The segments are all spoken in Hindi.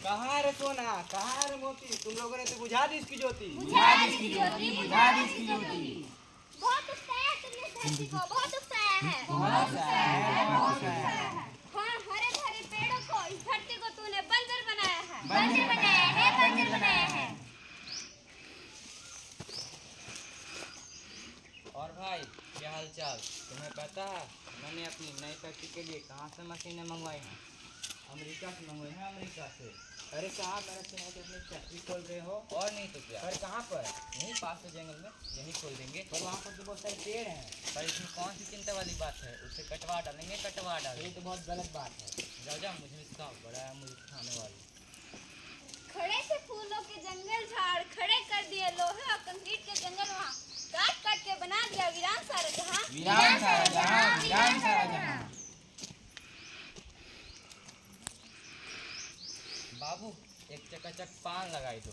कहाँ रे सोना, कहाँ रे मोती, तुम लोगों ने तो बुझा दी इसकी ज्योति। बुझा दी इसकी ज्योति, बुझा दी इसकी ज्योति। बहुत उकसाया तुमने धरती को, बहुत उकसाया है। बहुत उकसाया है, बहुत उकसाया है। हाँ, हरे भरे पेड़ों को, इस धरती को तूने बंजर बनाया है। बंजर बनाया है, बंजर बनाया है। और भाई क्या हाल चाल, तुम्हें पता है मैंने अपनी नई फैक्ट्री के लिए कहाँ से मशीनें मंगवाई हैं? अमेरिका से मंगवाई हैं, अमेरिका से। अरे कहाँ, मैंने सुना कि अपनी फैक्ट्री खोल रहे हो? और नहीं तो क्या। पर कहाँ पर? यहीं पास के जंगल में, यहीं खोल देंगे। पर वहाँ पर तो बहुत सारे पेड़ हैं। पर इसमें कौन सी चिंता वाली बात है, उसे कटवा डालेंगे, कटवा डालेंगे। ये तो बहुत गलत बात है। जाओ जाओ, मुझे इसका बड़ा है, मुझे खाने वाली। खड़े से फूलों के जंगल झाड़ खड़े कर दिए, लोहे और कंक्रीट के जंगल वहाँ काट काट के बना दिया वीरान सारा जहाँ। वीरान सारा जहाँ, वीरान सारा जहाँ। बाबू एक चकाचक पान लगाई दो।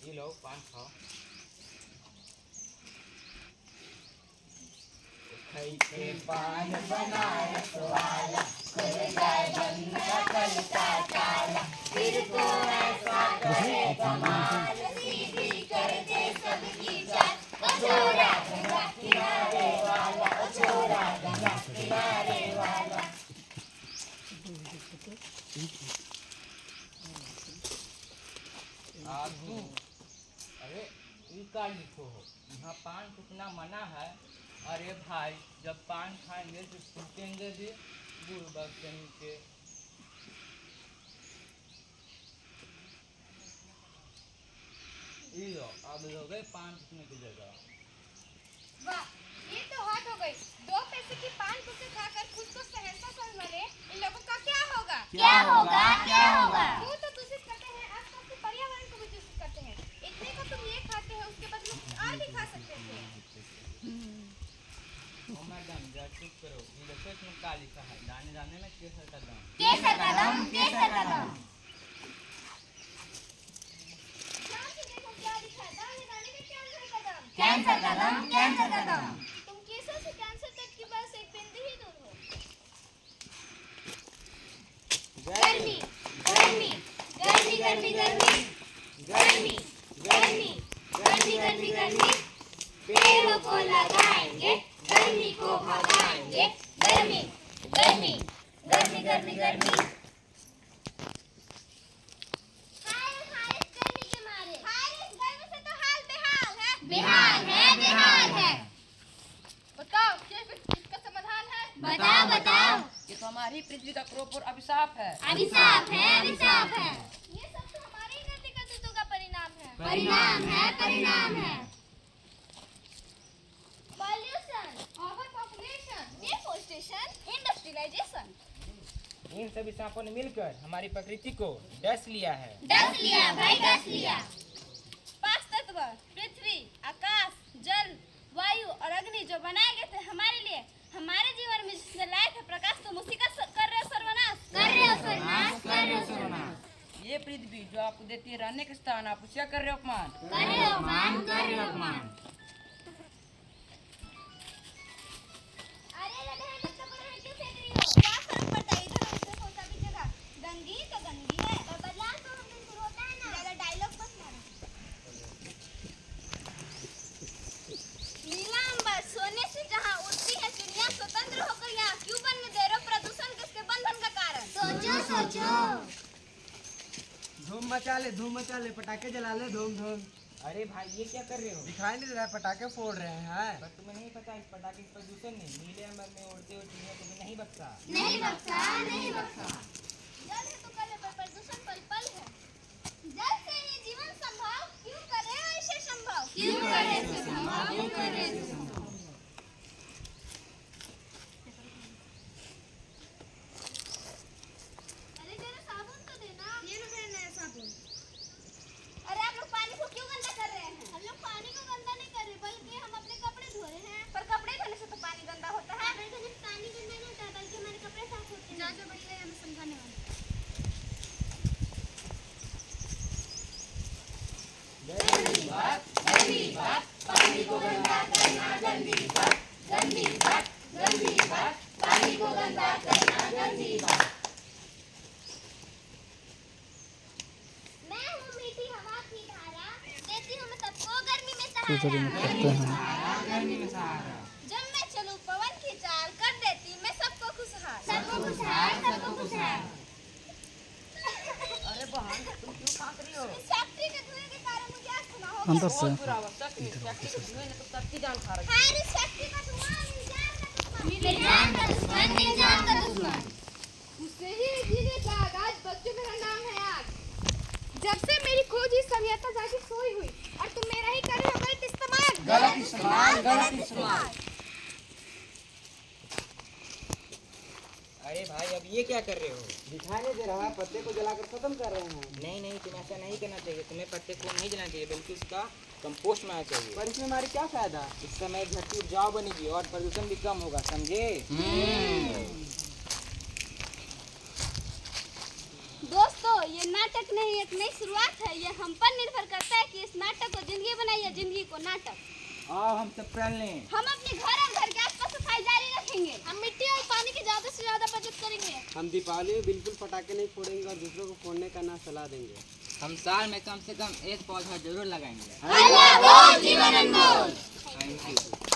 ये लो पान खाओ। खई के पान बनाए तो आला, खुल जाए बंद का कलता ताला, फिर तो ऐसा करे कमाल, सीधी कर दे सबकी जान। ओ छोरा गंगा किनारे वाला, ओ छोरा गंगा किनारे वाला। आगू अरे ये का लिखो हो, यहाँ पान थूकना मना है। अरे भाई जब पान खाएंगे तो थूकेंगे भी, बुर्बक कहीं के। ये लो, अब लोगे पान थूकने की जगह। वाह, ये तो हाथ हो गई। 2 पैसे की पान पुसे खाकर खुद को सहजता समझ मरे, इन लोगों का क्या होगा? क्या होगा, क्या होगा? वो तो दूषित करते हैं, आसपास के पर्यावरण को भी दूषित करते हैं। इतने को तुम ये खाते हो, उसके बदले कुछ और भी खा सकते थे। ओ मैडम जरा चुप करो, ये देखो इसमें क्या लिखा है, दाने दाने में केसर का दाम। केसर का दम, केसर का दम। ध्यान से देखो क्या लिखा है, दाने दाने में कैंसर का दम। कैंसर का दम, कैंसर का दम। तुम केसर से कैंसर तक की बस एक बिंदु ही दूर हो। गर्मी, गर्मी, गर्मी, गर्मी, गर्मी, गर्मी, गर्मी, गर्मी, गर्मी, गर्मी। पेड़ों को लगाएंगे, गर्मी को भगाएंगे। गर्मी, गर्मी, गर्मी, गर्मी, गर्मी। हाय हाय इस गर्मी के मारे, हाय इस गर्मी से तो हाल बेहाल है। बेहाल है, बेहाल है। बताओ क्या इसका समाधान है? बताओ, बताओ। ये तो हमारी पृथ्वी का क्रोध और अभिशाप है। अभिशाप है, अभिशाप है। ये सब तो हमारी ही गलती करतूतों का परिणाम है। परिणाम है, परिणाम है। Pollution, overpopulation, deforestation, industrialisation. इन सभी सांपों ने मिलकर हमारी प्रकृति को डस लिया है। डस लिया भाई, डस लिया। 5 तत्व पृथ्वी, आकाश, जल, वायु और अग्नि जो बनाए गए थे हमारे लिए, हमारे जीवन में जिसने लाए थे प्रकाश, तुम उसी का कर रहे हो सर्वनाश। कर रहे हो सर्वनाश, कर रहे हो सर्वनाश। ये पृथ्वी जो आपको देती है रहने के स्थान, आप उसका कर रहे हो अपमान। कर रहे हो अपमान, कर रहे हो अपमान। अरे लगे हैं बच्चों को क्यों फेंक रही हो? क्या फर्क पड़ता है, इधर उधर सोचा भी जगह। गंदी तो गंदी है, और बदलाव तो हम दिन शुरू होता है ना। ज्यादा डायलॉग मत मारो। नीला अंबर सोने से जहाँ उड़ती है चिड़िया, स्वतंत्र होकर यहाँ क्यों बनने दे रहे हो प्रदूषण किसके बंधन का कारण? सोचो, सोचो। धूम मचा ले, पटाखे जला ले, धूम धूम। अरे भाई ये क्या कर रहे हो? दिखाई नहीं दे रहा है, पटाखे फोड़ रहे हैं। पर तुम्हें नहीं पता इस पटाखे का प्रदूषण नहीं, नीले अंबर में उड़ते हुए चिड़िया को भी नहीं बख्शा। नहीं बख्शा, नहीं बख्शा। जल है तो कल है, पर प्रदूषण पल पल है। जल से ही जीवन संभव, क्यों करे ऐसे संभव? क्यों करे ऐसे संभव, क्यों करे ऐसे संभव। अरे जरा साबुन तो देना। ये लो मेरा नया साबुन। अरे आप लोग पानी को क्यों गंदा कर रहे हैं? हम लोग पानी को गंदा नहीं कर रहे, बल्कि हम अपने कपड़े धो रहे हैं। पर कपड़े धोने से तो पानी गंदा होता है। कपड़े धोने से पानी गंदा नहीं होता, बल्कि हमारे कपड़े साफ होते हैं। जो बढ़िया है हमें समझाने वाला। गंदी बात, गंदी बात, पानी को गंदा करना गंदी बात, गंदी बात, गंदी बात, पानी को गंदा करना गंदी बात। उधर ही करते हैं। जब मैं चलूं पवन की चाल कर देती मैं सबको खुशहाल सबको खुशहाल सबको खुशहाल। अरे बहन तुम क्यों कांप रही हो? इस फैक्ट्री के धुएं के कारण मुझे अस्थमा हो अंदर बहुत से बुरा हुआ फैक्ट्री के धुएं ने तो सबकी जान खा रखी। हर इस फैक्ट्री का धुआं मेरी जान का दुश्मन मेरी जान का दुश्मन। मुझसे ही जीने का आज बच्चों मेरा नाम है आग। जब से मेरी खोज इस सभ्यता जाके सोई हुई और तुम मेरा ही कर रहे हो गलत इस्तेमाल गलत इस्तेमाल गलत इस्तेमाल। अरे भाई अब ये क्या कर रहे हो? दिखाई नहीं दे रहा है, पत्ते को जलाकर खत्म कर रहे हैं। नहीं नहीं, तुम्हें ऐसा नहीं करना चाहिए। तुम्हें पत्ते को नहीं जलाना चाहिए बल्कि उसका कंपोस्ट बनाना चाहिए। पर इसमें हमारी क्या फायदा? इस समय धरती उपजाऊ बनेगी और प्रदूषण भी कम होगा, समझे? दोस्तों ये नाटक नहीं एक नई शुरुआत है। ये हम पर निर्भर करता है कि इस नाटक को जिंदगी बनाए या जिंदगी को नाटक। आओ हम सब प्रण लें। हम अपने घर और घर के आसपास सफाई जारी रखेंगे। हम मिट्टी और पानी की ज्यादा से ज्यादा बचत करेंगे। हम दीपावली में बिल्कुल पटाखे नहीं फोड़ेंगे और दूसरों को फोड़ने का ना सलाह देंगे। हम साल में कम से कम एक पौधा जरूर लगाएंगे। अल्लाह बोल जीवन अनमोल। Thank you.